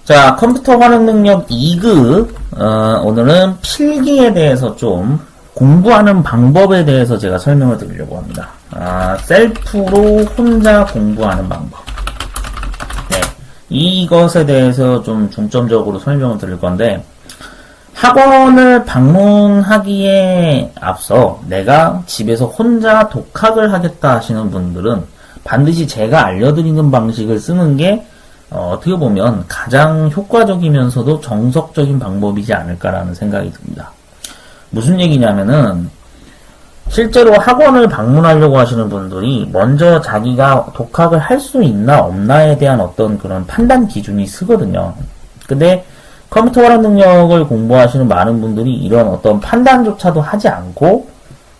자, 컴퓨터 활용 능력 2급, 오늘은 필기에 대해서 좀 공부하는 방법에 대해서 제가 설명을 드리려고 합니다. 셀프로 혼자 공부하는 방법. 네, 이것에 대해서 좀 중점적으로 설명을 드릴 건데, 학원을 방문하기에 앞서 내가 집에서 혼자 독학을 하겠다 하시는 분들은 반드시 제가 알려드리는 방식을 쓰는 게 어떻게 보면 가장 효과적이면서도 정석적인 방법이지 않을까라는 생각이 듭니다. 무슨 얘기냐면은 실제로 학원을 방문하려고 하시는 분들이 먼저 자기가 독학을 할 수 있나 없나에 대한 어떤 그런 판단 기준이 쓰거든요. 근데 컴퓨터 활용 능력을 공부하시는 많은 분들이 이런 어떤 판단조차도 하지 않고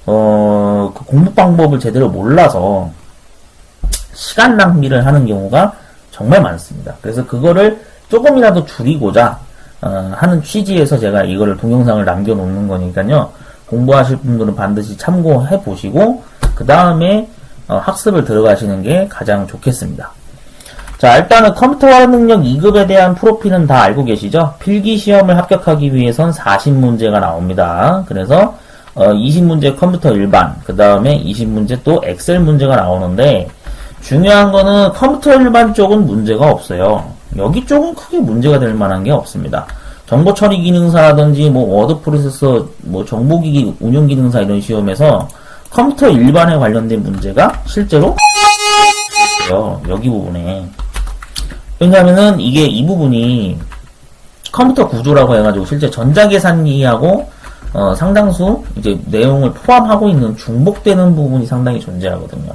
그 공부 방법을 제대로 몰라서 시간 낭비를 하는 경우가 정말 많습니다. 그래서 그거를 조금이라도 줄이고자 하는 취지에서 제가 이거를 동영상을 남겨놓는 거니까요. 공부하실 분들은 반드시 참고해 보시고 그 다음에 학습을 들어가시는 게 가장 좋겠습니다. 자, 일단은 컴퓨터 활용 능력 2급에 대한 프로필은 다 알고 계시죠? 필기시험을 합격하기 위해선 40문제가 나옵니다. 그래서 20문제 컴퓨터 일반, 그 다음에 20문제 또 엑셀 문제가 나오는데 중요한 거는 컴퓨터 일반 쪽은 문제가 없어요. 여기 쪽은 크게 문제가 될 만한 게 없습니다. 정보 처리 기능사라든지 뭐 워드 프로세서, 뭐 정보기기 운영 기능사 이런 시험에서 컴퓨터 일반에 관련된 문제가 실제로 여기 부분에. 왜냐면은 이게 이 부분이 컴퓨터 구조라고 해가지고 실제 전자계산기하고 상당수 이제 내용을 포함하고 있는 중복되는 부분이 상당히 존재하거든요.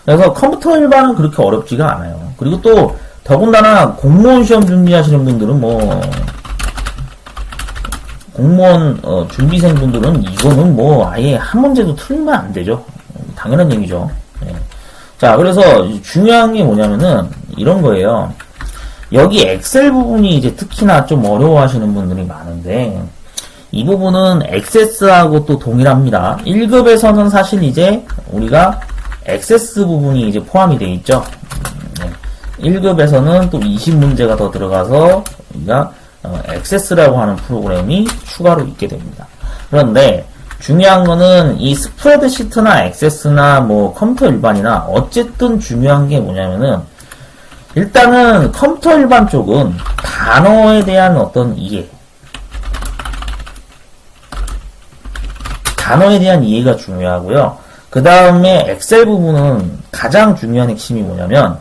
그래서 컴퓨터 일반은 그렇게 어렵지가 않아요. 그리고 또 더군다나 공무원 시험 준비하시는 분들은 뭐 공무원 준비생 분들은 이거는 뭐 아예 한 문제도 틀리면 안 되죠. 당연한 얘기죠. 네. 자, 그래서 중요한 게 뭐냐면은 이런 거예요. 여기 엑셀 부분이 이제 특히나 좀 어려워하시는 분들이 많은데 이 부분은 액세스하고 또 동일합니다. 1급에서는 사실 이제 우리가 액세스 부분이 이제 포함이 되어 있죠. 1급에서는 또 20문제가 더 들어가서 우리가 액세스라고 하는 프로그램이 추가로 있게 됩니다. 그런데 중요한 거는 이 스프레드시트나 액세스나 뭐 컴퓨터 일반이나 어쨌든 중요한 게 뭐냐면은 일단은 컴퓨터 일반 쪽은 단어에 대한 어떤 이해, 단어에 대한 이해가 중요하고요. 그 다음에 엑셀 부분은 가장 중요한 핵심이 뭐냐면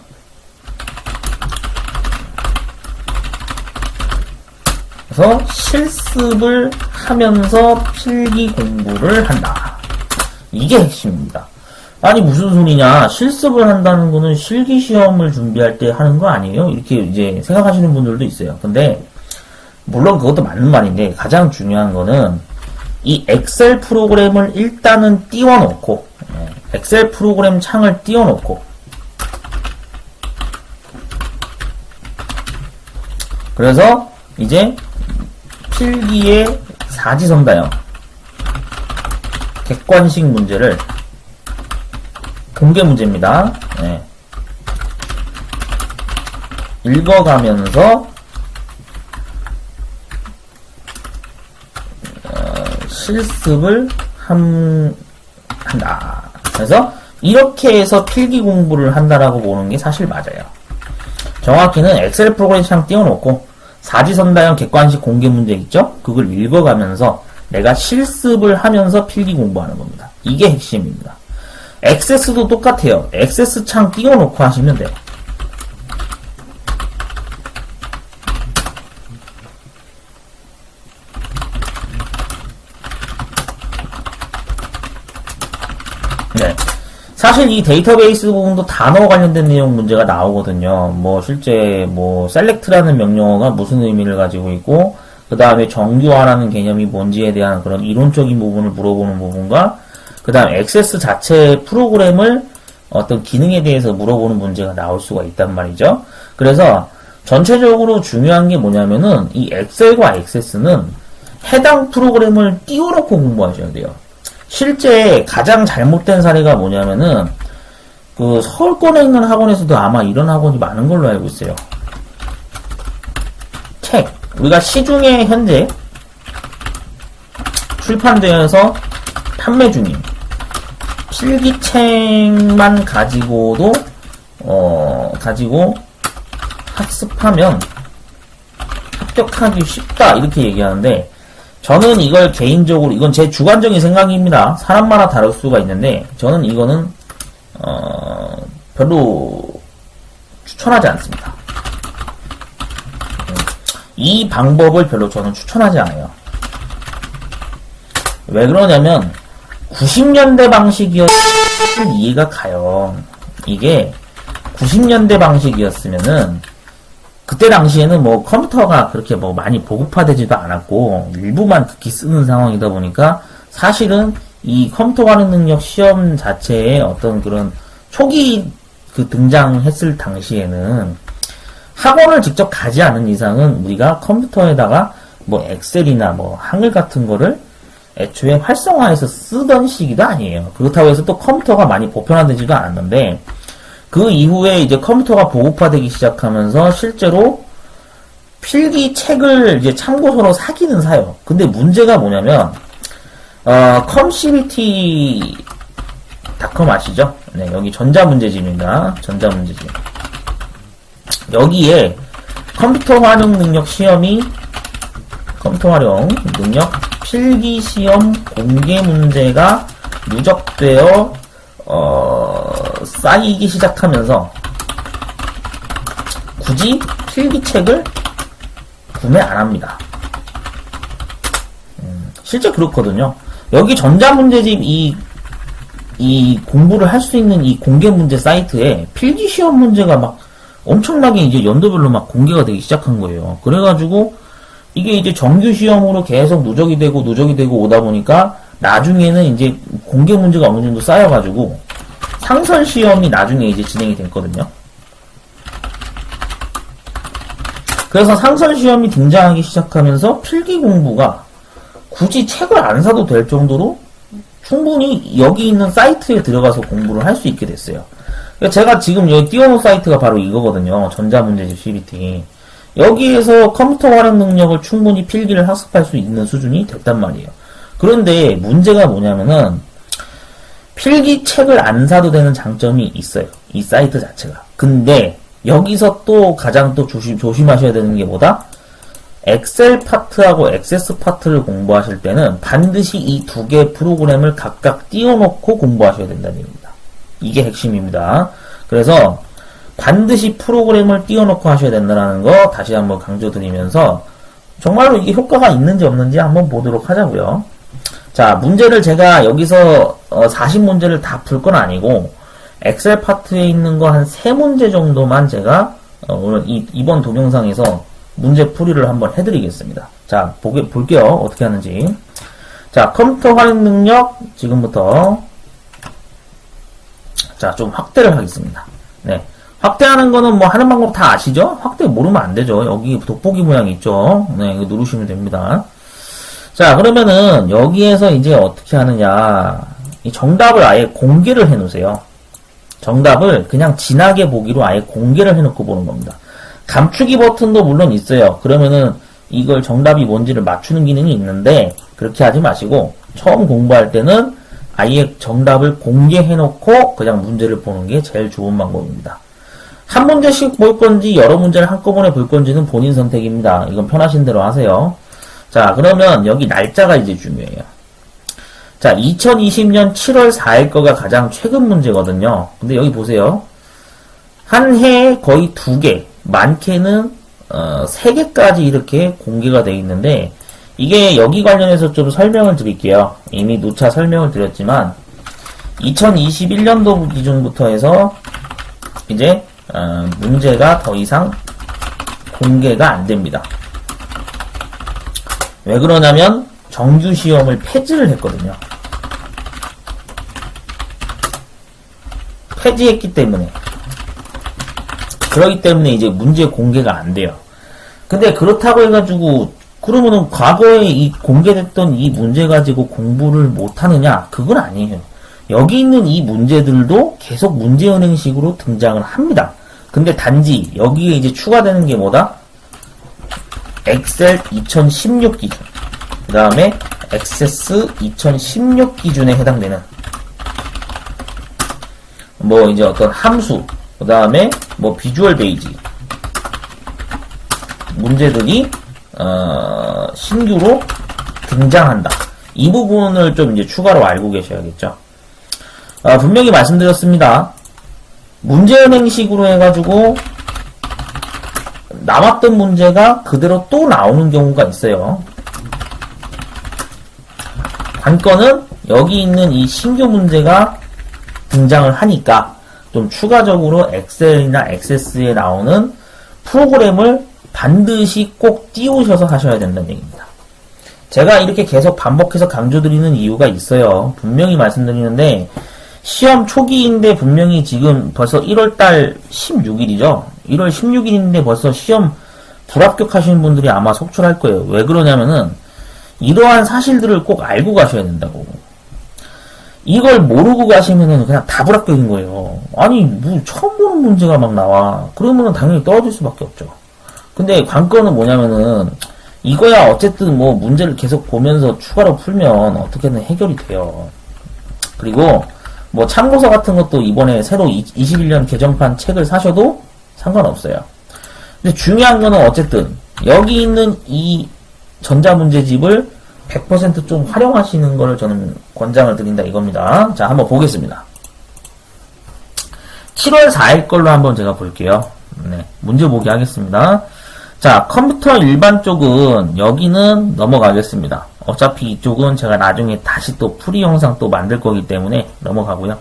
그래서 실습을 하면서 필기 공부를 한다. 이게 핵심입니다. 아니 무슨 소리냐, 실습을 한다는 거는 실기시험을 준비할 때 하는 거 아니에요? 이렇게 이제 생각하시는 분들도 있어요. 근데 물론 그것도 맞는 말인데 가장 중요한 거는 이 엑셀 프로그램을 일단은 띄워놓고 엑셀 프로그램 창을 띄워놓고 그래서 이제 필기의 사지선다형 객관식 문제를 공개 문제입니다. 네. 읽어가면서 실습을 한다. 그래서 이렇게 해서 필기 공부를 한다라고 보는 게 사실 맞아요. 정확히는 엑셀 프로그램 창 띄워놓고 사지선다형 객관식 공개 문제 있죠? 그걸 읽어가면서 내가 실습을 하면서 필기 공부하는 겁니다. 이게 핵심입니다. 액세스도 똑같아요. 액세스 창 띄워놓고 하시면 돼요. 네. 사실 이 데이터베이스 부분도 단어 관련된 내용 문제가 나오거든요. 뭐 실제 뭐 select라는 명령어가 무슨 의미를 가지고 있고 그 다음에 정규화라는 개념이 뭔지에 대한 그런 이론적인 부분을 물어보는 부분과 그 다음 액세스 자체 프로그램을 어떤 기능에 대해서 물어보는 문제가 나올 수가 있단 말이죠. 그래서 전체적으로 중요한 게 뭐냐면은 이 엑셀과 액세스는 해당 프로그램을 띄워놓고 공부하셔야 돼요. 실제 가장 잘못된 사례가 뭐냐면은 그 서울권에 있는 학원에서도 아마 이런 학원이 많은 걸로 알고 있어요. 책, 우리가 시중에 현재 출판되어서 판매 중인 필기책만 가지고도 가지고 학습하면 합격하기 쉽다 이렇게 얘기하는데, 저는 이걸 개인적으로, 이건 제 주관적인 생각입니다. 사람마다 다를 수가 있는데 저는 이거는 별로 추천하지 않습니다. 이 방법을 별로 저는 추천하지 않아요. 왜 그러냐면 90년대 방식이었으면 이해가 가요. 이게 90년대 방식이었으면은 그때 당시에는 뭐 컴퓨터가 그렇게 뭐 많이 보급화되지도 않았고 일부만 특히 쓰는 상황이다 보니까 사실은 이 컴퓨터 관련 능력 시험 자체의 어떤 그런 초기 그 등장했을 당시에는 학원을 직접 가지 않은 이상은 우리가 컴퓨터에다가 뭐 엑셀이나 뭐 한글 같은 거를 애초에 활성화해서 쓰던 시기도 아니에요. 그렇다고 해서 또 컴퓨터가 많이 보편화되지도 않았는데, 그 이후에 이제 컴퓨터가 보급화되기 시작하면서 실제로 필기책을 이제 참고서로 사기는 사요. 근데 문제가 뭐냐면, 컴CBT.com 아시죠? 네, 여기 전자문제집입니다. 전자문제집. 여기에 컴퓨터 활용 능력 시험이, 컴퓨터 활용 능력 필기 시험 공개 문제가 누적되어 쌓이기 시작하면서 굳이 필기책을 구매 안 합니다. 실제 그렇거든요. 여기 전자문제집 이 공부를 할 수 있는 이 공개 문제 사이트에 필기 시험 문제가 막 엄청나게 이제 연도별로 막 공개가 되기 시작한 거예요. 그래가지고 이게 이제 정규 시험으로 계속 누적이 되고 오다 보니까 나중에는 이제 공개 문제가 어느 정도 쌓여가지고 상설 시험이 나중에 이제 진행이 됐거든요. 그래서 상설 시험이 등장하기 시작하면서 필기 공부가 굳이 책을 안 사도 될 정도로 충분히 여기 있는 사이트에 들어가서 공부를 할 수 있게 됐어요. 제가 지금 여기 띄워놓은 사이트가 바로 이거거든요. 전자문제집 CBT. 여기에서 컴퓨터 활용 능력을 충분히 필기를 학습할 수 있는 수준이 됐단 말이에요. 그런데 문제가 뭐냐면은 필기책을 안 사도 되는 장점이 있어요. 이 사이트 자체가. 근데 여기서 또 가장 또 조심하셔야 되는 게 뭐다? 엑셀 파트하고 액세스 파트를 공부하실 때는 반드시 이 두 개 프로그램을 각각 띄워놓고 공부하셔야 된다는 얘기입니다. 이게 핵심입니다. 그래서 반드시 프로그램을 띄워놓고 하셔야 된다는 거 다시 한번 강조드리면서 정말로 이게 효과가 있는지 없는지 한번 보도록 하자고요. 자, 문제를 제가 여기서 40문제를 다 풀 건 아니고 엑셀 파트에 있는 거 한 3문제 정도만 제가 오늘 이번 동영상에서 문제 풀이를 한번 해드리겠습니다. 자, 볼게요. 어떻게 하는지. 자, 컴퓨터 활용 능력 지금부터 자, 좀 확대를 하겠습니다. 네. 확대하는 거는 뭐 하는 방법 다 아시죠? 확대 모르면 안 되죠. 여기 돋보기 모양 있죠? 네, 이거 누르시면 됩니다. 자, 그러면은 여기에서 이제 어떻게 하느냐. 이 정답을 아예 공개를 해 놓으세요. 정답을 그냥 진하게 보기로 아예 공개를 해 놓고 보는 겁니다. 감추기 버튼도 물론 있어요. 그러면은 이걸 정답이 뭔지를 맞추는 기능이 있는데 그렇게 하지 마시고 처음 공부할 때는 아예 정답을 공개해 놓고 그냥 문제를 보는 게 제일 좋은 방법입니다. 한 문제씩 볼 건지 여러 문제를 한꺼번에 볼 건지는 본인 선택입니다. 이건 편하신 대로 하세요. 자, 그러면 여기 날짜가 이제 중요해요. 자, 2020년 7월 4일 거가 가장 최근 문제거든요. 근데 여기 보세요. 한 해에 거의 2개, 많게는 3개까지 이렇게 공개가 되어 있는데 이게 여기 관련해서 좀 설명을 드릴게요. 이미 누차 설명을 드렸지만 2021년도 기준부터 해서 이제 문제가 더 이상 공개가 안 됩니다. 왜 그러냐면 정규 시험을 폐지를 했거든요. 폐지했기 때문에. 그렇기 때문에 이제 문제 공개가 안 돼요. 근데 그렇다고 해가지고 그러면은 과거에 이 공개됐던 이 문제 가지고 공부를 못하느냐? 그건 아니에요. 여기 있는 이 문제들도 계속 문제은행식으로 등장을 합니다. 근데 단지 여기에 이제 추가되는 게 뭐다? 엑셀 2016 기준, 그 다음에 액세스 2016 기준에 해당되는 뭐 이제 어떤 함수, 그 다음에 뭐 비주얼 베이직 문제들이 신규로 등장한다. 이 부분을 좀 이제 추가로 알고 계셔야겠죠. 분명히 말씀드렸습니다. 문제은행식으로 해가지고 남았던 문제가 그대로 또 나오는 경우가 있어요. 관건은 여기 있는 이 신규 문제가 등장을 하니까 좀 추가적으로 엑셀이나 액세스에 나오는 프로그램을 반드시 꼭 띄우셔서 하셔야 된다는 얘기입니다. 제가 이렇게 계속 반복해서 강조드리는 이유가 있어요. 분명히 말씀드리는데 시험 초기인데 분명히 지금 벌써 1월달 16일이죠. 1월 16일인데 벌써 시험 불합격하시는 분들이 아마 속출할 거예요. 왜 그러냐면은 이러한 사실들을 꼭 알고 가셔야 된다고. 이걸 모르고 가시면은 그냥 다 불합격인 거예요. 아니 뭐 처음 보는 문제가 막 나와. 그러면은 당연히 떨어질 수밖에 없죠. 근데 관건은 뭐냐면은 이거야 어쨌든 뭐 문제를 계속 보면서 추가로 풀면 어떻게든 해결이 돼요. 그리고 뭐 참고서 같은 것도 이번에 새로 21년 개정판 책을 사셔도 상관없어요. 근데 중요한 거는 어쨌든 여기 있는 이 전자문제집을 100% 좀 활용하시는 거를 저는 권장을 드린다 이겁니다. 자, 한번 보겠습니다. 7월 4일 걸로 한번 제가 볼게요. 네, 문제 보기 하겠습니다. 자, 컴퓨터 일반 쪽은 여기는 넘어가겠습니다. 어차피 이쪽은 제가 나중에 다시 또 풀이 영상 또 만들 거기 때문에 넘어가고요.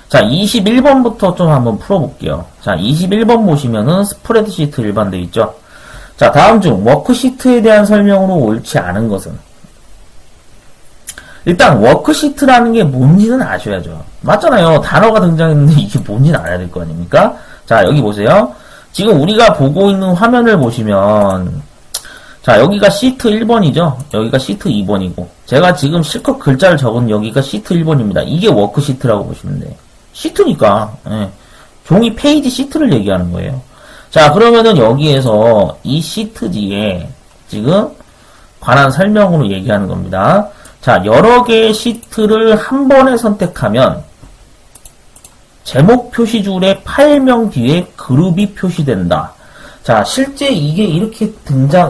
자, 21번부터 좀 한번 풀어볼게요. 자, 21번 보시면은 스프레드시트 일반 돼 있죠. 자, 다음 중 워크시트에 대한 설명으로 옳지 않은 것은? 일단 워크시트라는 게 뭔지는 아셔야죠. 맞잖아요. 단어가 등장했는데 이게 뭔지는 알아야 될 거 아닙니까? 자, 여기 보세요. 지금 우리가 보고 있는 화면을 보시면 자, 여기가 시트 1번이죠. 여기가 시트 2번이고 제가 지금 실컷 글자를 적은 여기가 시트 1번입니다. 이게 워크시트라고 보시면 돼요. 시트니까 종이 페이지 시트를 얘기하는 거예요. 자, 그러면은 여기에서 이 시트 뒤에 지금 관한 설명으로 얘기하는 겁니다. 자, 여러 개의 시트를 한 번에 선택하면 제목 표시줄의 파일명 뒤에 그룹이 표시된다. 자, 실제 이게 이렇게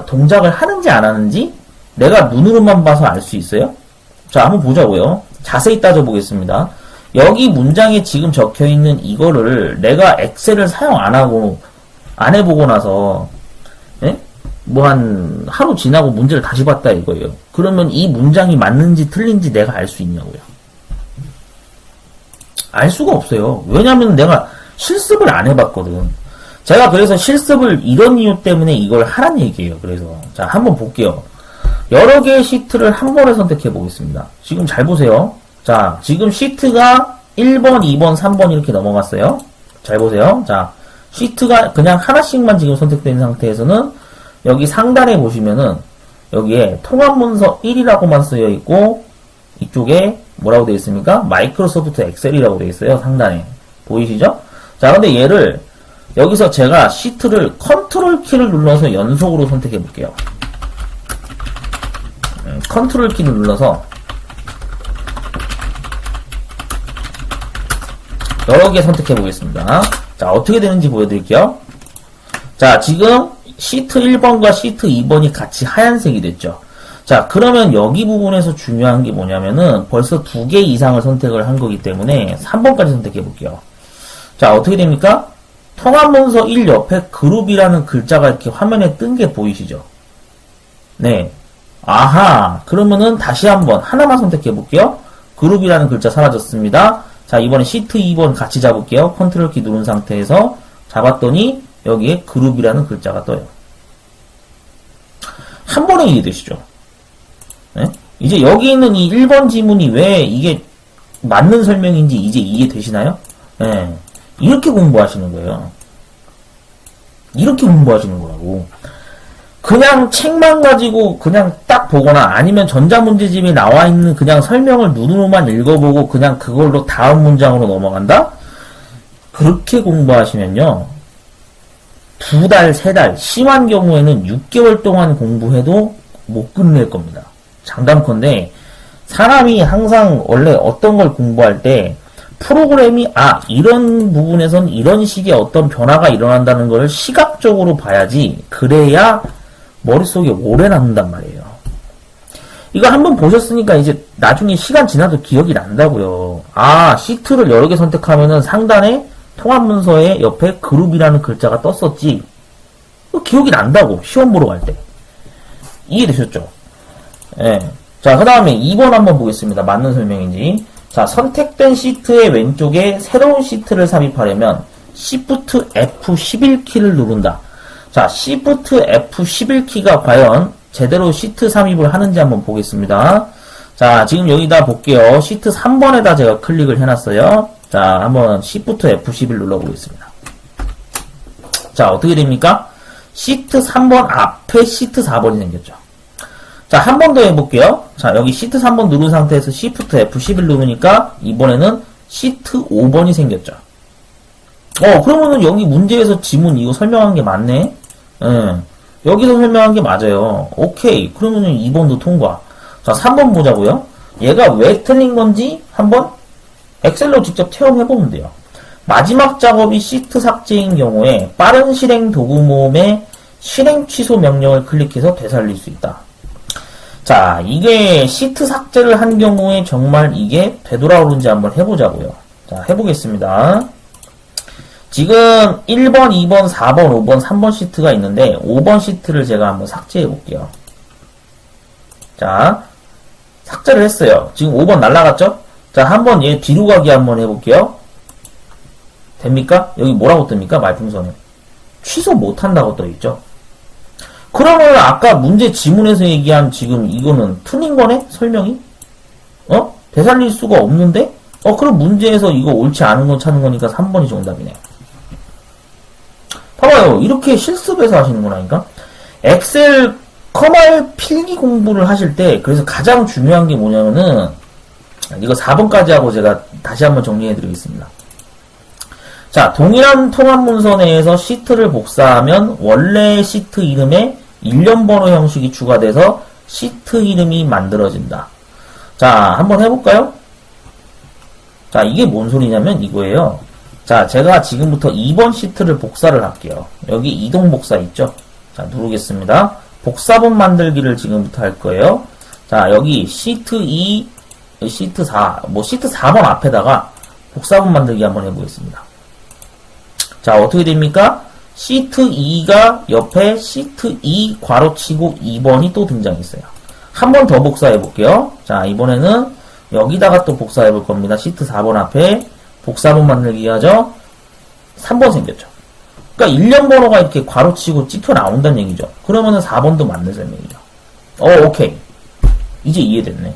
동작을 하는지 안 하는지 내가 눈으로만 봐서 알 수 있어요? 자, 한번 보자고요. 자세히 따져보겠습니다. 여기 문장에 지금 적혀있는 이거를 내가 엑셀을 사용 안 해보고 나서 뭐 한 하루 지나고 문제를 다시 봤다 이거예요. 그러면 이 문장이 맞는지 틀린지 내가 알 수 있냐고요. 알 수가 없어요. 왜냐면 내가 실습을 안 해봤거든. 제가 그래서 실습을 이런 이유 때문에 이걸 하란 얘기예요. 그래서 자, 한번 볼게요. 여러 개의 시트를 한 번에 선택해 보겠습니다. 지금 잘 보세요. 자, 지금 시트가 1번, 2번, 3번 이렇게 넘어갔어요. 잘 보세요. 자, 시트가 그냥 하나씩만 지금 선택된 상태에서는 여기 상단에 보시면은 여기에 통합문서 1이라고만 쓰여 있고 이쪽에 뭐라고 되어 있습니까? 마이크로소프트 엑셀이라고 되어 있어요. 상단에. 보이시죠? 자, 근데 얘를 여기서 제가 시트를 컨트롤 키를 눌러서 연속으로 선택해 볼게요. 컨트롤 키를 눌러서 여러 개 선택해 보겠습니다. 자, 어떻게 되는지 보여드릴게요. 자, 지금 시트 1번과 시트 2번이 같이 하얀색이 됐죠. 자, 그러면 여기 부분에서 중요한 게 뭐냐면은 벌써 2개 이상을 선택을 한 거기 때문에 3번까지 선택해 볼게요. 자, 어떻게 됩니까? 통합문서 1 옆에 그룹이라는 글자가 이렇게 화면에 뜬 게 보이시죠? 네. 아하. 그러면은 다시 한번 하나만 선택해 볼게요. 그룹이라는 글자 사라졌습니다. 자, 이번에 시트 2번 같이 잡을게요. 컨트롤 키 누른 상태에서 잡았더니 여기에 그룹이라는 글자가 떠요. 한 번에 이해되시죠? 네? 이제 여기 있는 이 1번 지문이 왜 이게 맞는 설명인지 이제 이해되시나요? 네. 이렇게 공부하시는 거예요. 이렇게 공부하시는 거라고. 그냥 책만 가지고 그냥 딱 보거나 아니면 전자문제집에 나와 있는 그냥 설명을 눈으로만 읽어보고 그냥 그걸로 다음 문장으로 넘어간다? 그렇게 공부하시면요. 2달, 3달, 심한 경우에는 6개월 동안 공부해도 못 끝낼 겁니다. 장담컨대 사람이 항상 원래 어떤 걸 공부할 때 프로그램이 이런 부분에선 이런 식의 어떤 변화가 일어난다는 걸 시각적으로 봐야지 그래야 머릿속에 오래 남는단 말이에요. 이거 한번 보셨으니까 이제 나중에 시간 지나도 기억이 난다고요. 시트를 여러 개 선택하면은 상단에 통합 문서에 옆에 그룹이라는 글자가 떴었지. 기억이 난다고 시험 보러 갈 때. 이해되셨죠? 예. 자, 그 다음에 2번 한번 보겠습니다. 맞는 설명인지. 자, 선택된 시트의 왼쪽에 새로운 시트를 삽입하려면 Shift F11키를 누른다. 자, Shift F11키가 과연 제대로 시트 삽입을 하는지 한번 보겠습니다. 자, 지금 여기다 볼게요. 시트 3번에다 제가 클릭을 해놨어요. 자, 한번 Shift F11 눌러보겠습니다. 자, 어떻게 됩니까? 시트 3번 앞에 시트 4번이 생겼죠. 자, 한 번 더 해볼게요. 자, 여기 시트 3번 누른 상태에서 Shift F11 누르니까 이번에는 시트 5번이 생겼죠. 그러면은 여기 문제에서 지문 이거 설명한 게 맞네? 여기서 설명한 게 맞아요. 오케이. 그러면은 2번도 통과. 자, 3번 보자고요. 얘가 왜 틀린 건지 한번 엑셀로 직접 체험해보면 돼요. 마지막 작업이 시트 삭제인 경우에 빠른 실행 도구 모음에 실행 취소 명령을 클릭해서 되살릴 수 있다. 자, 이게 시트 삭제를 한 경우에 정말 이게 되돌아오는지 한번 해보자고요. 자, 해보겠습니다. 지금 1번, 2번, 4번, 5번, 3번 시트가 있는데 5번 시트를 제가 한번 삭제해 볼게요. 자, 삭제를 했어요. 지금 5번 날라갔죠? 자, 한번 얘 뒤로 가기 한번 해볼게요. 됩니까? 여기 뭐라고 뜹니까? 말풍선에. 취소 못한다고 떠있죠? 그러면 아까 문제 지문에서 얘기한 지금 이거는 틀린 거네? 설명이? 되살릴 수가 없는데? 그럼 문제에서 이거 옳지 않은 건 찾는 거니까 3번이 정답이네. 봐봐요. 이렇게 실습해서 하시는 거라니까? 엑셀 커말 필기 공부를 하실 때 그래서 가장 중요한 게 뭐냐면은 이거 4번까지 하고 제가 다시 한번 정리해 드리겠습니다. 자, 동일한 통합 문서 내에서 시트를 복사하면 원래 시트 이름에 일련 번호 형식이 추가돼서 시트 이름이 만들어진다. 자, 한번 해볼까요? 자, 이게 뭔 소리냐면 이거예요. 자, 제가 지금부터 2번 시트를 복사를 할게요. 여기 이동 복사 있죠? 자, 누르겠습니다. 복사본 만들기를 지금부터 할 거예요. 자, 여기 시트 2, 시트 4, 시트 4번 앞에다가 복사본 만들기 한번 해보겠습니다. 자, 어떻게 됩니까? 시트 2가 옆에 시트 2 괄호치고 2번이 또 등장했어요. 한 번 더 복사해 볼게요. 자, 이번에는 여기다가 또 복사해 볼 겁니다. 시트 4번 앞에 복사본 만들기 하죠. 3번 생겼죠. 그러니까 일련 번호가 이렇게 괄호치고 찍혀 나온다는 얘기죠. 그러면은 4번도 맞는 설명이죠. 오케이. 이제 이해됐네.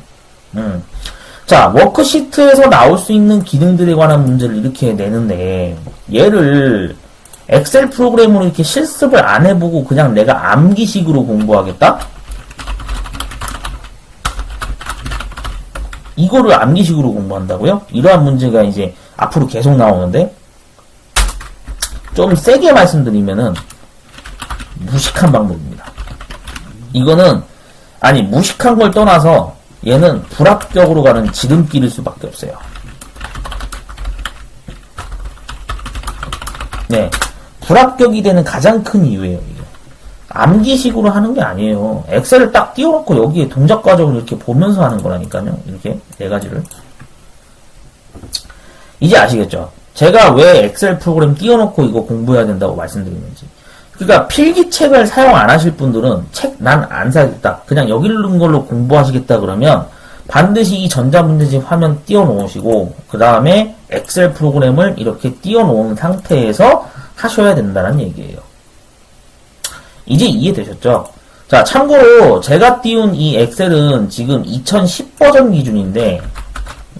자, 워크시트에서 나올 수 있는 기능들에 관한 문제를 이렇게 내는데 얘를 엑셀 프로그램으로 이렇게 실습을 안 해보고 그냥 내가 암기식으로 공부하겠다? 이거를 암기식으로 공부한다고요? 이러한 문제가 이제 앞으로 계속 나오는데 좀 세게 말씀드리면은 무식한 방법입니다. 이거는 무식한 걸 떠나서 얘는 불합격으로 가는 지름길일 수밖에 없어요. 네, 불합격이 되는 가장 큰 이유예요. 이게. 암기식으로 하는 게 아니에요. 엑셀을 딱 띄워놓고 여기에 동작 과정을 이렇게 보면서 하는 거라니까요. 이렇게 네 가지를. 이제 아시겠죠? 제가 왜 엑셀 프로그램 띄워놓고 이거 공부해야 된다고 말씀드리는지. 그러니까 필기책을 사용 안 하실 분들은 책 난 안 사겠다. 그냥 여기 있는 걸로 공부하시겠다 그러면 반드시 이 전자문제집 화면 띄워놓으시고 그 다음에 엑셀 프로그램을 이렇게 띄워놓은 상태에서 하셔야 된다는 얘기예요. 이제 이해되셨죠? 자, 참고로 제가 띄운 이 엑셀은 지금 2010 버전 기준인데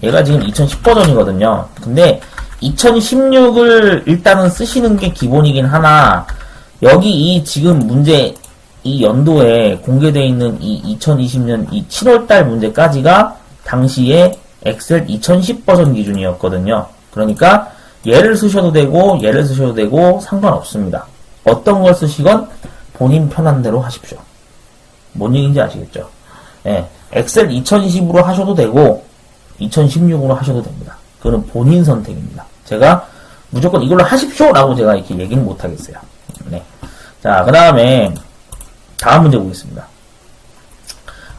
얘가 지금 2010 버전이거든요. 근데 2016을 일단은 쓰시는 게 기본이긴 하나 여기 이 지금 문제 이 연도에 공개되어 있는 이 2020년 이 7월달 문제까지가 당시에 엑셀 2010 버전 기준이었거든요. 그러니까 얘를 쓰셔도 되고 얘를 쓰셔도 되고 상관없습니다. 어떤 걸 쓰시건 본인 편한 대로 하십시오. 뭔 얘기인지 아시겠죠? 예, 엑셀 2020으로 하셔도 되고 2016으로 하셔도 됩니다. 그건 본인 선택입니다. 제가 무조건 이걸로 하십시오 라고 제가 이렇게 얘기는 못하겠어요. 네. 자, 그 다음에 다음 문제 보겠습니다.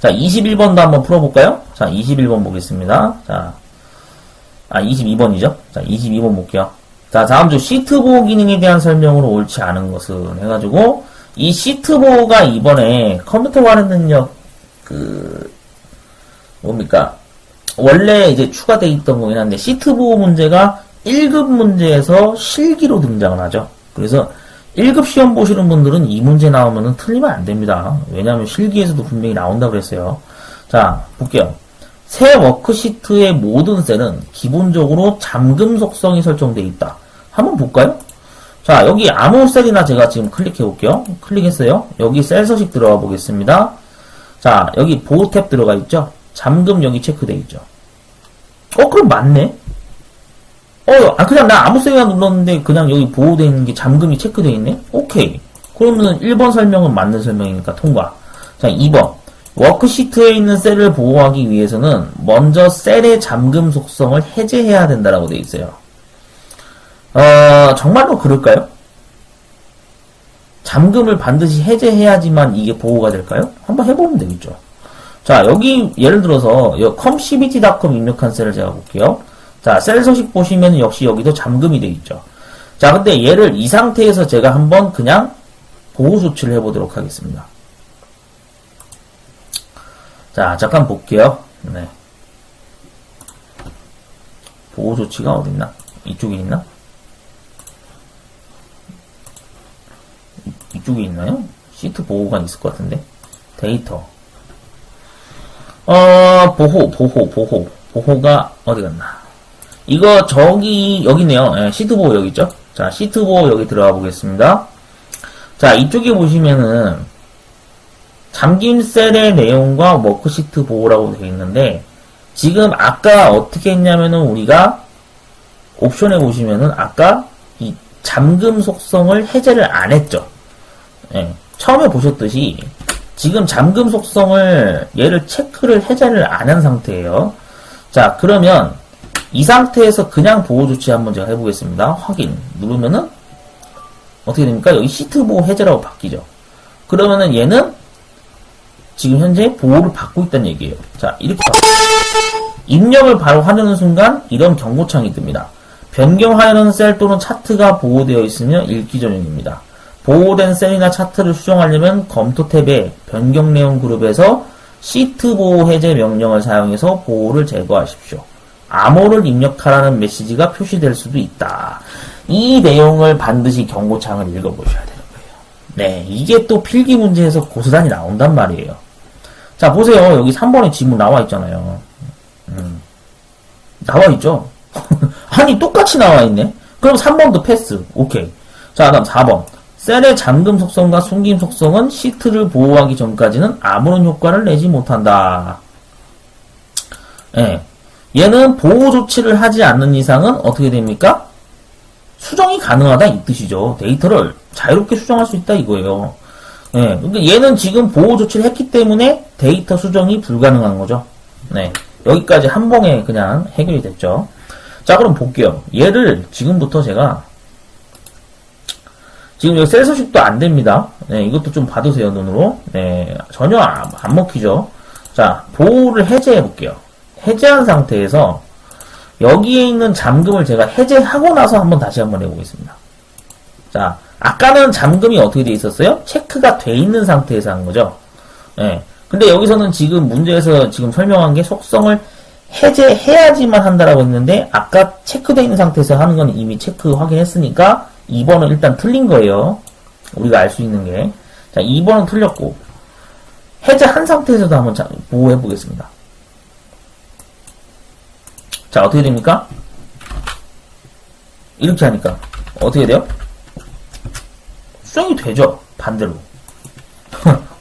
자, 21번도 한번 풀어볼까요? 자, 21번 보겠습니다. 자, 22번이죠? 자, 22번 볼게요. 자, 다음 주 시트 보호 기능에 대한 설명으로 옳지 않은 것은 해가지고, 이 시트 보호가 이번에 컴퓨터 관련 능력, 뭡니까? 원래 이제 추가되어 있던 거긴 한데, 시트 보호 문제가 1급 문제에서 실기로 등장을 하죠. 그래서 1급 시험 보시는 분들은 이 문제 나오면은 틀리면 안 됩니다. 왜냐하면 실기에서도 분명히 나온다고 그랬어요. 자, 볼게요. 새 워크시트의 모든 셀은 기본적으로 잠금 속성이 설정되어 있다. 한번 볼까요? 자, 여기 아무 셀이나 제가 지금 클릭해 볼게요. 클릭했어요. 여기 셀 서식 들어가 보겠습니다. 자, 여기 보호 탭 들어가 있죠? 잠금 여기 체크되어 있죠? 그럼 맞네? 그냥 나 아무 셀이나 눌렀는데 그냥 여기 보호되어 있는 게 잠금이 체크되어 있네? 오케이. 그러면 1번 설명은 맞는 설명이니까 통과. 자, 2번. 워크시트에 있는 셀을 보호하기 위해서는 먼저 셀의 잠금 속성을 해제해야 된다라고 되어 있어요. 정말로 그럴까요? 잠금을 반드시 해제해야지만 이게 보호가 될까요? 한번 해보면 되겠죠. 자, 여기 예를 들어서 comcbt.com 입력한 셀을 제가 볼게요. 자, 셀 서식 보시면 역시 여기도 잠금이 되어 있죠. 자, 근데 얘를 이 상태에서 제가 한번 그냥 보호 조치를 해보도록 하겠습니다. 자, 잠깐 볼게요. 네. 보호 조치가 어딨나? 이쪽에 있나? 이쪽에 있나요? 시트 보호가 있을 것 같은데. 데이터. 보호가 어디 갔나? 이거 여기 있네요. 네, 시트 보호 여기 있죠? 자, 시트 보호 여기 들어가 보겠습니다. 자, 이쪽에 보시면은 잠김 셀의 내용과 워크시트 보호라고 되어 있는데, 지금 아까 어떻게 했냐면은 우리가 옵션에 보시면은 아까 이 잠금 속성을 해제를 안 했죠. 예, 처음에 보셨듯이 지금 잠금 속성을 얘를 체크를 해제를 안 한 상태예요. 자, 그러면 이 상태에서 그냥 보호 조치 한번 제가 해보겠습니다. 확인 누르면은 어떻게 됩니까? 여기 시트 보호 해제라고 바뀌죠. 그러면은 얘는 지금 현재 보호를 받고 있다는 얘기예요. 자, 이렇게 입력을 바로 하려는 순간 이런 경고창이 뜹니다. 변경하려는 셀 또는 차트가 보호되어 있으며 읽기 전용입니다. 보호된 셀이나 차트를 수정하려면 검토 탭의 변경 내용 그룹에서 시트 보호 해제 명령을 사용해서 보호를 제거하십시오. 암호를 입력하라는 메시지가 표시될 수도 있다. 이 내용을 반드시 경고창을 읽어보셔야 되는 거예요. 네, 이게 또 필기 문제에서 고스란히 나온단 말이에요. 자, 보세요. 여기 3번에 지문 나와 있잖아요. 나와 있죠? 아니, 똑같이 나와 있네? 그럼 3번도 패스. 오케이. 자, 다음 4번. 셀의 잠금 속성과 숨김 속성은 시트를 보호하기 전까지는 아무런 효과를 내지 못한다. 예. 얘는 보호 조치를 하지 않는 이상은 어떻게 됩니까? 수정이 가능하다 이 뜻이죠. 데이터를 자유롭게 수정할 수 있다 이거예요. 예. 그러니까 얘는 지금 보호 조치를 했기 때문에 데이터 수정이 불가능한 거죠. 네. 여기까지 한 번에 그냥 해결이 됐죠. 자, 그럼 볼게요. 얘를 지금부터 제가 지금 여기 셀 서식도 안 됩니다. 네, 이것도 좀 봐두세요, 눈으로. 네, 전혀 안 먹히죠. 자, 보호를 해제해 볼게요. 해제한 상태에서 여기에 있는 잠금을 제가 해제하고 나서 다시 한번 해보겠습니다. 자, 아까는 잠금이 어떻게 돼 있었어요? 체크가 돼 있는 상태에서 한 거죠. 네. 근데 여기서는 지금 문제에서 지금 설명한 게 속성을 해제해야지만 한다라고 했는데, 아까 체크되어 있는 상태에서 하는 건 이미 체크 확인했으니까 2번은 일단 틀린 거예요. 우리가 알 수 있는 게. 자, 2번은 틀렸고, 해제한 상태에서도 한번 보호해 보겠습니다. 자, 어떻게 됩니까? 이렇게 하니까 어떻게 돼요? 수정이 되죠. 반대로.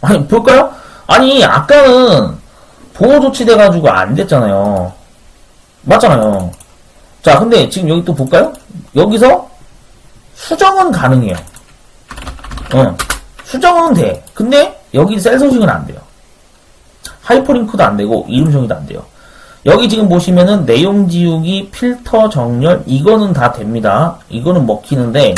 아니, 볼까요? 아니, 아까는 보호 조치돼가지고 안 됐잖아요. 맞잖아요. 자, 근데 지금 여기 또 볼까요? 여기서 수정은 가능해요. 수정은 돼. 근데 여기 셀 서식은 안 돼요. 하이퍼링크도 안 되고 이름 정의도 안 돼요. 여기 지금 보시면은 내용 지우기, 필터 정렬 이거는 다 됩니다. 이거는 먹히는데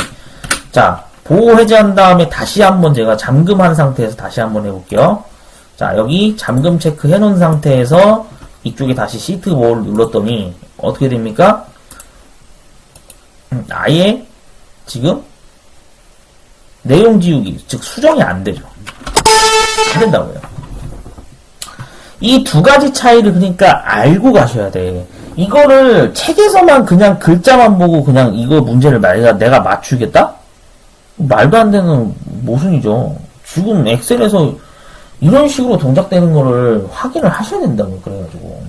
자 보호 해제한 다음에 다시 한번 제가 잠금한 상태에서 다시 한번 해볼게요. 자 여기 잠금 체크 해놓은 상태에서 이쪽에 다시 시트 보호를 눌렀더니 어떻게 됩니까? 아예 지금 내용 지우기 즉 수정이 안 되죠. 안 된다고요. 이 두 가지 차이를 그러니까 알고 가셔야 돼. 이거를 책에서만 그냥 글자만 보고 그냥 이거 문제를 내가 맞추겠다? 말도 안 되는 모순이죠. 지금 엑셀에서 이런 식으로 동작되는 거를 확인을 하셔야 된다고 그래가지고.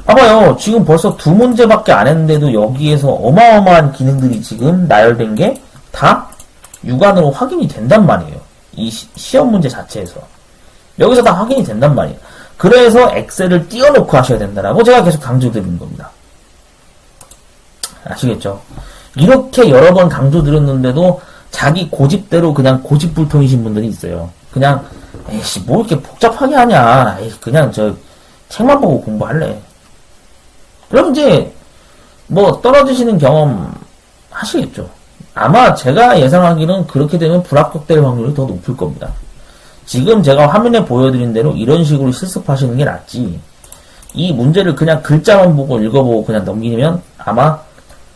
봐봐요. 지금 벌써 두 문제밖에 안 했는데도 여기에서 어마어마한 기능들이 지금 나열된 게 다 육안으로 확인이 된단 말이에요. 이 시험 문제 자체에서. 여기서 다 확인이 된단 말이에요. 그래서 엑셀을 띄워놓고 하셔야 된다라고 제가 계속 강조드리는 겁니다. 아시겠죠? 이렇게 여러 번 강조드렸는데도 자기 고집대로 그냥 고집불통이신 분들이 있어요. 그냥 에이씨 뭐 이렇게 복잡하게 하냐. 에이, 그냥 저 책만 보고 공부할래. 그럼 이제 뭐 떨어지시는 경험 하시겠죠. 아마 제가 예상하기는 그렇게 되면 불합격될 확률이 더 높을 겁니다. 지금 제가 화면에 보여드린 대로 이런 식으로 실습하시는 게 낫지. 이 문제를 그냥 글자만 보고 읽어보고 그냥 넘기면 아마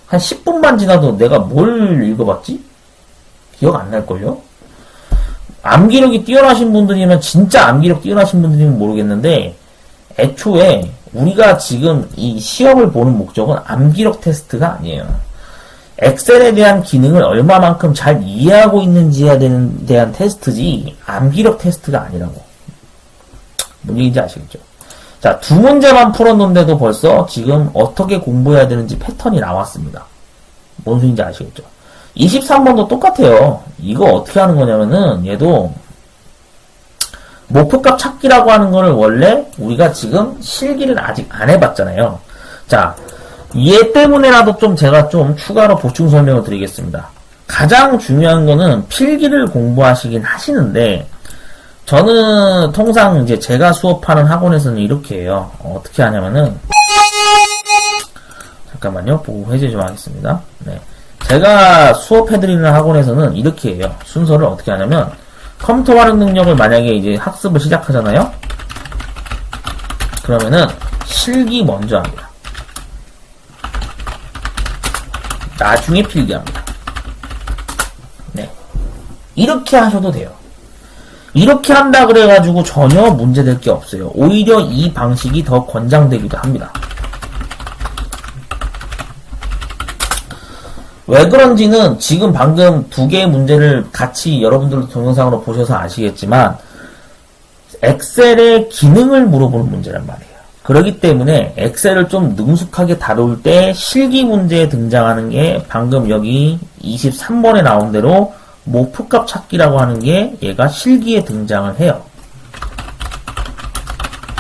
한 10분만 지나도 내가 뭘 읽어봤지? 기억 안 날걸요? 암기력이 뛰어나신 분들이면 진짜 암기력 뛰어나신 분들이면 모르겠는데 애초에 우리가 지금 이 시험을 보는 목적은 암기력 테스트가 아니에요. 엑셀에 대한 기능을 얼마만큼 잘 이해하고 있는지에 대한 테스트지 암기력 테스트가 아니라고. 뭔 얘기인지 아시겠죠? 자, 두 문제만 풀었는데도 벌써 지금 어떻게 공부해야 되는지 패턴이 나왔습니다. 뭔 소리인지 아시겠죠? 23번도 똑같아요. 이거 어떻게 하는 거냐면은 얘도 목표값 찾기라고 하는 거를 원래 우리가 지금 실기를 아직 안 해봤잖아요. 자, 얘 때문에라도 좀 제가 좀 추가로 보충 설명을 드리겠습니다. 가장 중요한 거는 필기를 공부하시긴 하시는데 저는 통상 이제 제가 수업하는 학원에서는 이렇게 해요. 어떻게 하냐면은 잠깐만요. 보고 해제 좀 하겠습니다. 네. 제가 수업해드리는 학원에서는 이렇게 해요. 순서를 어떻게 하냐면 컴퓨터 활용 능력을 만약에 이제 학습을 시작하잖아요. 그러면은 실기 먼저 합니다. 나중에 필기합니다. 네. 이렇게 하셔도 돼요. 이렇게 한다 그래가지고 전혀 문제될 게 없어요. 오히려 이 방식이 더 권장되기도 합니다. 왜 그런지는 지금 방금 두 개의 문제를 같이 여러분들도 동영상으로 보셔서 아시겠지만 엑셀의 기능을 물어보는 문제란 말이에요. 그렇기 때문에 엑셀을 좀 능숙하게 다룰 때 실기 문제에 등장하는 게 방금 여기 23번에 나온 대로 목표값 찾기라고 하는 게 얘가 실기에 등장을 해요.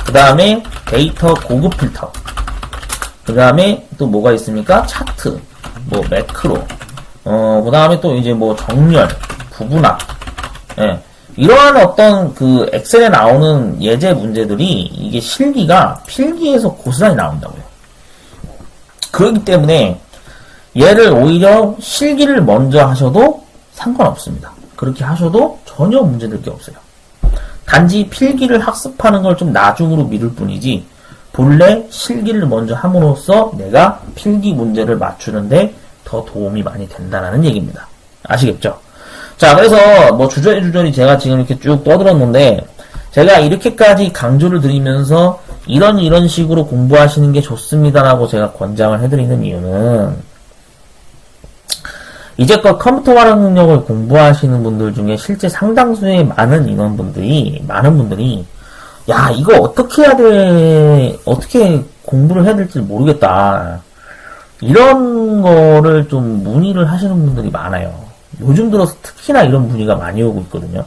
그 다음에 데이터 고급 필터, 그 다음에 또 뭐가 있습니까? 차트, 뭐 매크로, 그 다음에 또 이제 뭐 정렬, 부분합, 예. 이러한 어떤 그 엑셀에 나오는 예제 문제들이 이게 실기가 필기에서 고스란히 나온다고요. 그렇기 때문에 얘를 오히려 실기를 먼저 하셔도 상관없습니다. 그렇게 하셔도 전혀 문제될 게 없어요. 단지 필기를 학습하는 걸 좀 나중으로 미룰 뿐이지 본래 실기를 먼저 함으로써 내가 필기 문제를 맞추는데 더 도움이 많이 된다는 얘기입니다. 아시겠죠? 자, 그래서 뭐 주저리 제가 지금 이렇게 쭉 떠들었는데 제가 이렇게까지 강조를 드리면서 이런 식으로 공부하시는 게 좋습니다라고 제가 권장을 해드리는 이유는 이제껏 컴퓨터 활용 능력을 공부하시는 분들 중에 실제 상당수의 많은 분들이 야, 이거 어떻게 해야 돼, 어떻게 공부를 해야 될지 모르겠다, 이런 거를 좀 문의를 하시는 분들이 많아요. 요즘 들어서 특히나 이런 문의가 많이 오고 있거든요.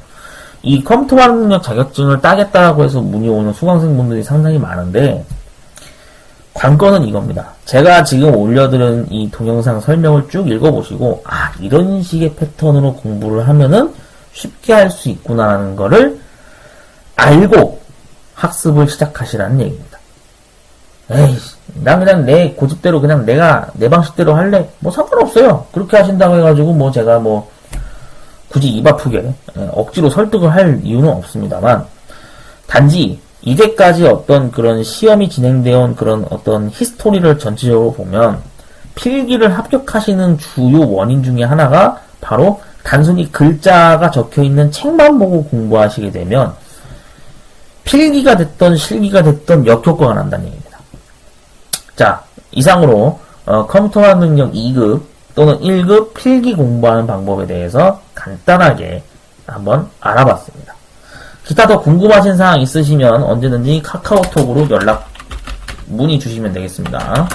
이 컴퓨터 활용 능력 자격증을 따겠다고 해서 문의 오는 수강생분들이 상당히 많은데 관건은 이겁니다. 제가 지금 올려드린 이 동영상 설명을 쭉 읽어보시고 이런 식의 패턴으로 공부를 하면은 쉽게 할 수 있구나라는 거를 알고 학습을 시작하시라는 얘기입니다. 에이, 난 그냥 내 고집대로 그냥 내가 내 방식대로 할래? 뭐 상관없어요. 그렇게 하신다고 해가지고 뭐 제가 뭐 굳이 입 아프게 억지로 설득을 할 이유는 없습니다만, 단지 이제까지 어떤 그런 시험이 진행되어 온 그런 어떤 히스토리를 전체적으로 보면 필기를 합격하시는 주요 원인 중에 하나가 바로 단순히 글자가 적혀있는 책만 보고 공부하시게 되면 필기가 됐던 실기가 됐던 역효과가 난다는 얘기입니다. 자, 이상으로 컴퓨터학 능력 2급 또는 1급 필기 공부하는 방법에 대해서 간단하게 한번 알아봤습니다. 기타 더 궁금하신 사항 있으시면 언제든지 카카오톡으로 연락 문의 주시면 되겠습니다.